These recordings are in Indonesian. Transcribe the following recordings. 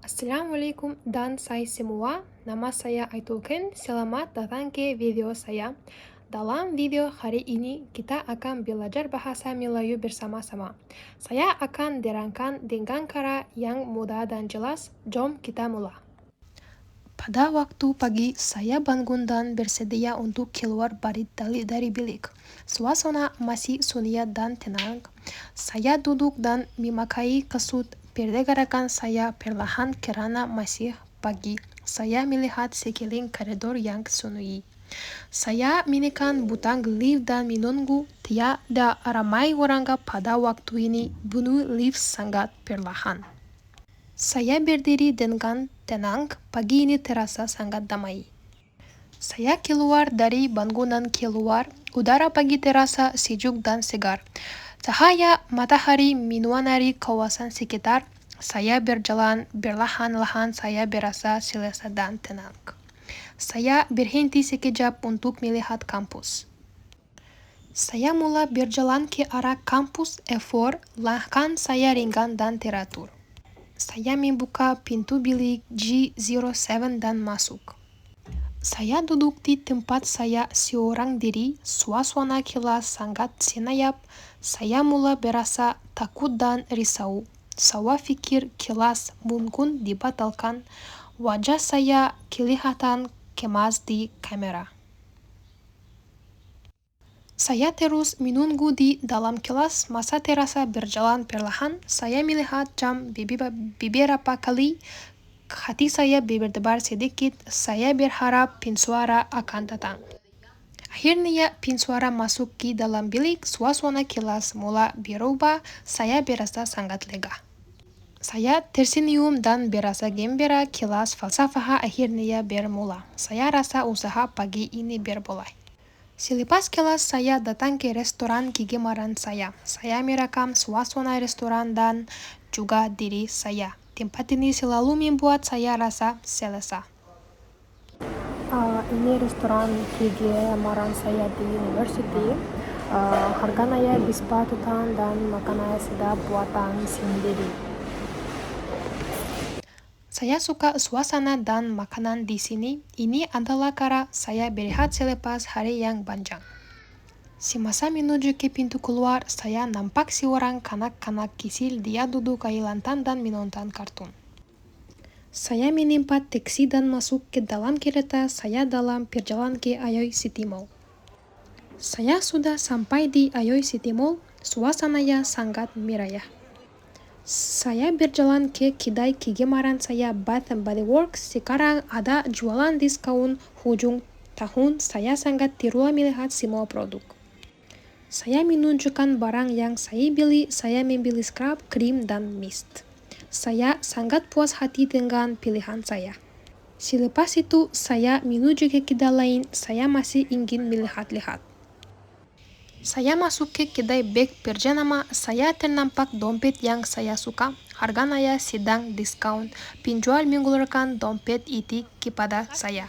Assalamualaikum dan saya semua, nama saya Aitulken. Selamat datang ke video saya. Dalam video hari ini, kita akan belajar bahasa Melayu bersama-sama. Saya akan terangkan dengan cara yang mudah dan jelas. Jom kita mulai. Pada waktu pagi, saya bangun dan bersedia untuk keluar dari bilik. Suasana masih sunyi dan tenang. Saya duduk dan memakai kasut. Pergerakan saya perlahan karena masih pagi. Saya melihat sekeliling koridor yang sunyi. Saya menekan butang lift dan menunggu. Tiada ramai orang pada waktu ini. Bunyi lift sangat perlahan. Saya berdiri dengan tenang, pagi ini terasa sangat damai. Saya keluar dari bangunan keluar, udara pagi terasa sejuk dan segar. Cahaya matahari menyinari kawasan sekitar. Saya berjalan perlahan-lahan, saya berasa selesa dan tenang. Saya berhenti sekejap untuk melihat kampus. Saya mulai berjalan ke arah kampus E4, langkah saya ringan dan teratur. Saya membuka pintu bilik G07 dan masuk. Saya duduk di tempat saya seorang diri, suasana kelas sangat senyap. Saya mulai berasa takut dan risau. Saya pikir kelas mungkin dibatalkan. Wajah saya kelihatan cemas di kamera. Saya terus menunggu di dalam kelas, masa terasa berjalan perlahan. Saya melihat jam beberapa kali. Hati saya berdebar sedikit. Saya berharap pensuara akan datang. Akhirnya pensuara masuk ke dalam bilik. Suasana kelas mulai berubah. Saya berasa sangat lega. Saya tersenyum dan berasa gembira. Kelas falsafah akhirnya bermula. Saya rasa usaha pagi ini bermulai. Selepas kelas, saya datang ke restoran kegemaran saya. Saya merekam suasana restoran dan juga diri saya. Tempat ini selalu membuat saya rasa selesa. Ini restoran kegemaran saya di university. Harganya disepatutan dan makanannya sedap buatan sendiri. Saya suka suasana dan makanan di sini. Ini adalah cara saya berehat selepas hari yang panjang. Semasa menuju ke pintu keluar, saya nampak seorang kanak-kanak kecil. Dia duduk di lantai dan menonton kartun. Saya menempat taksi dan masuk ke dalam kereta. Saya dalam perjalanan ke Ayoy City Mall. Saya sudah sampai di Ayoy City Mall. Suasananya sangat meriah. Saya berjalan ke kedai kegemaran saya, Bath and Body Works. Sekarang ada jualan diskon hujung tahun. Saya sangat terluar melihat semua produk. Saya menunjukkan barang yang saya beli. Saya membeli scrub, krim, dan mist. Saya sangat puas hati dengan pilihan saya. Selepas itu, saya menuju ke kedai lain. Saya masih ingin melihat-lihat. Saya masuk ke kedai bag berjenama. Saya ternampak dompet yang saya suka. Harganya sedang diskon. Penjual mengeluarkan dompet itu kepada saya.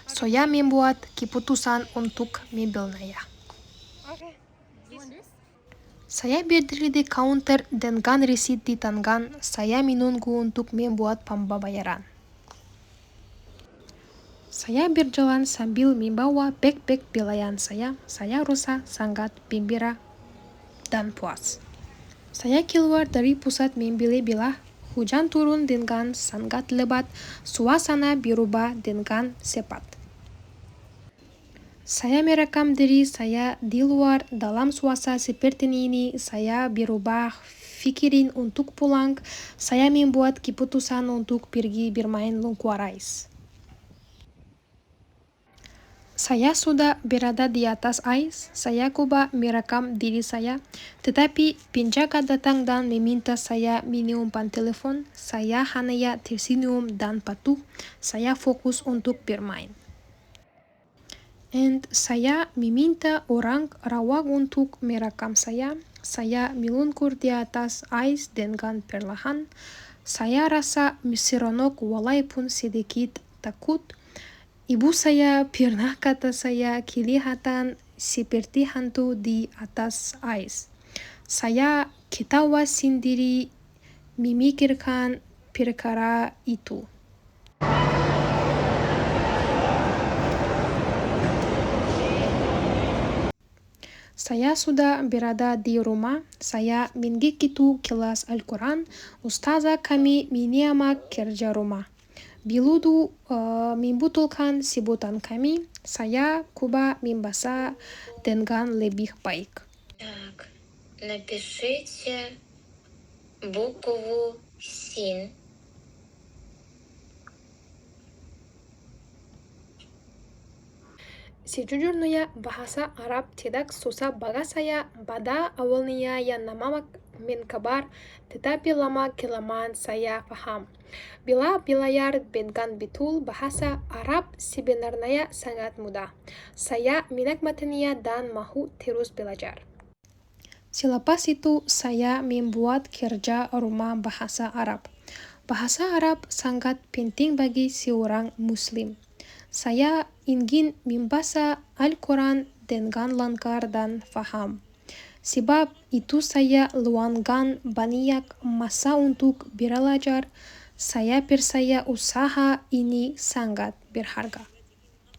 Saya membuat keputusan untuk membelinya. Saya berdiri di counter dengan resit di tangan. Saya menunggu untuk membuat pembayaran. Saya berjalan sambil membawa bag-bag pilihan saya. Saya rasa sangat gembira dan puas. Saya keluar dari pusat membeli bila hujan turun dengan sangat lebat. Suasana berubah dengan cepat. Saya merekam diri saya di luar. Dalam suasana seperti ini, saya berubah pikiran untuk pulang. Saya membuat keputusan untuk pergi bermain luar ais. Saya sudah berada di atas ais. Saya coba merekam diri saya, tetapi penjaga datang dan meminta saya menyimpan telepon. Saya hanya tersenyum dan patuh. Saya fokus untuk bermain. Saya meminta orang rawat untuk merekam saya. Saya meluncur di atas ais dengan perlahan. Saya rasa seronok walaupun sedikit takut. Ibu saya pernah kata saya kelihatan seperti hantu di atas ais. Saya ketawa sendiri memikirkan perkara itu. Saya sudah berada di rumah. Saya mengikuti kelas Al-Quran. Ustazah kami menyimak kerja rumah. Bila membutuhkan sebutan kami, saya coba membaca dengan lebih baik. Так, напишите букву СИН. Sejujurnya bahasa Arab tidak susah bagi saya. Pada awalnya yang nama menkabar, tetapi lama-kelamaan saya paham. Bila belajar dengan betul bahasa Arab sebenarnya sangat mudah. Saya menikmatinya dan mau terus belajar. Selepas itu, saya membuat kerja rumah bahasa Arab. Bahasa Arab sangat penting bagi seorang Muslim. Saya ingin membaca Al-Quran dengan lancar dan faham. Sebab itu saya luangkan banyak masa untuk belajar. Saya percaya usaha ini sangat berharga.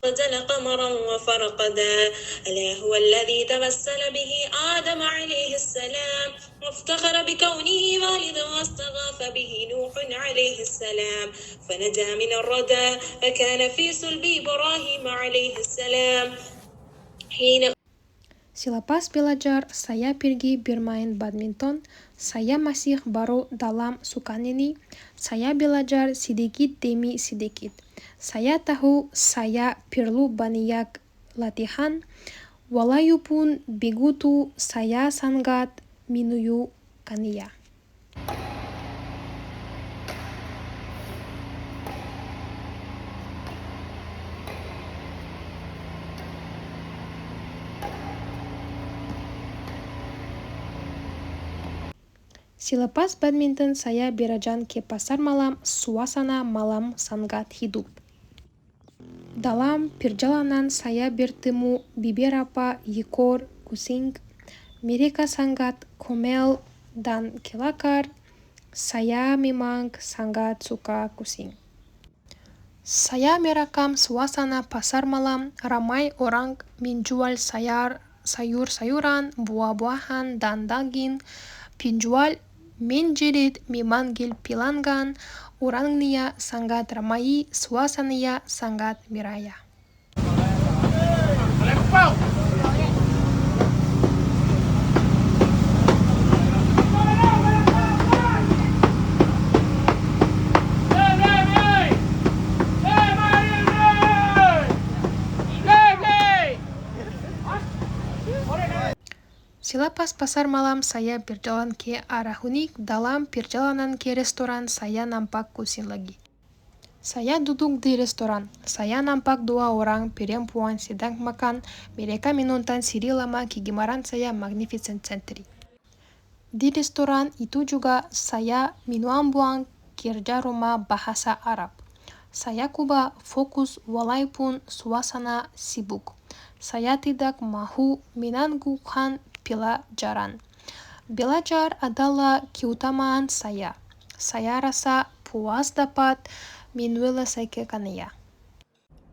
قتل قمرا وفرقدا ألا هو الذي تمثل به آدم عليه السلام وافتخر بكونه والدا واستغاث به نوح عليه السلام فنجا من الردى فكان في صلب إبراهيم عليه السلام حين Selepas belajar, saya pergi bermain badminton. Saya masih baru dalam sukan ini. Saya belajar sedikit demi sedikit. Saya tahu saya perlu banyak latihan. Walaupun begitu, saya sangat menyukainya. Selepas badminton, saya berjalan ke pasar malam. Suasana malam sangat hidup. Dalam perjalanan, saya bertemu beberapa ekor kucing. Mereka sangat komel dan kelakar. Saya memang sangat suka kucing. Saya merekam suasana pasar malam. Ramai orang menjual sayur-sayuran, buah-buahan, dan daging. Penjual menjerit memanggil pelanggan. Orangnya sangat ramai, suasananya sangat meriah. Selepas pasar malam, saya berjalan ke arah unik. Dalam perjalanan ke restoran, saya nampak kucing lagi. Saya duduk di restoran. Saya nampak dua orang perempuan sedang makan. Mereka menonton serial lama kegemaran saya, Magnificent Century. Di restoran itu juga saya menyambung kerja rumah bahasa Arab. Saya coba fokus walaupun suasana sibuk. Saya tidak mau menangguhkan pelajaran. Belajar adalah keutamaan saya. Saya rasa puas dapat menyelesaikannya.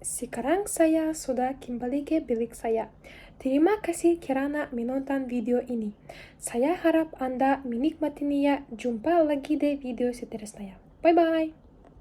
Sekarang saya sudah kembali ke bilik saya. Terima kasih karena menonton video ini. Saya harap Anda menikmatinya. Jumpa lagi di video seterusnya. Bye-bye.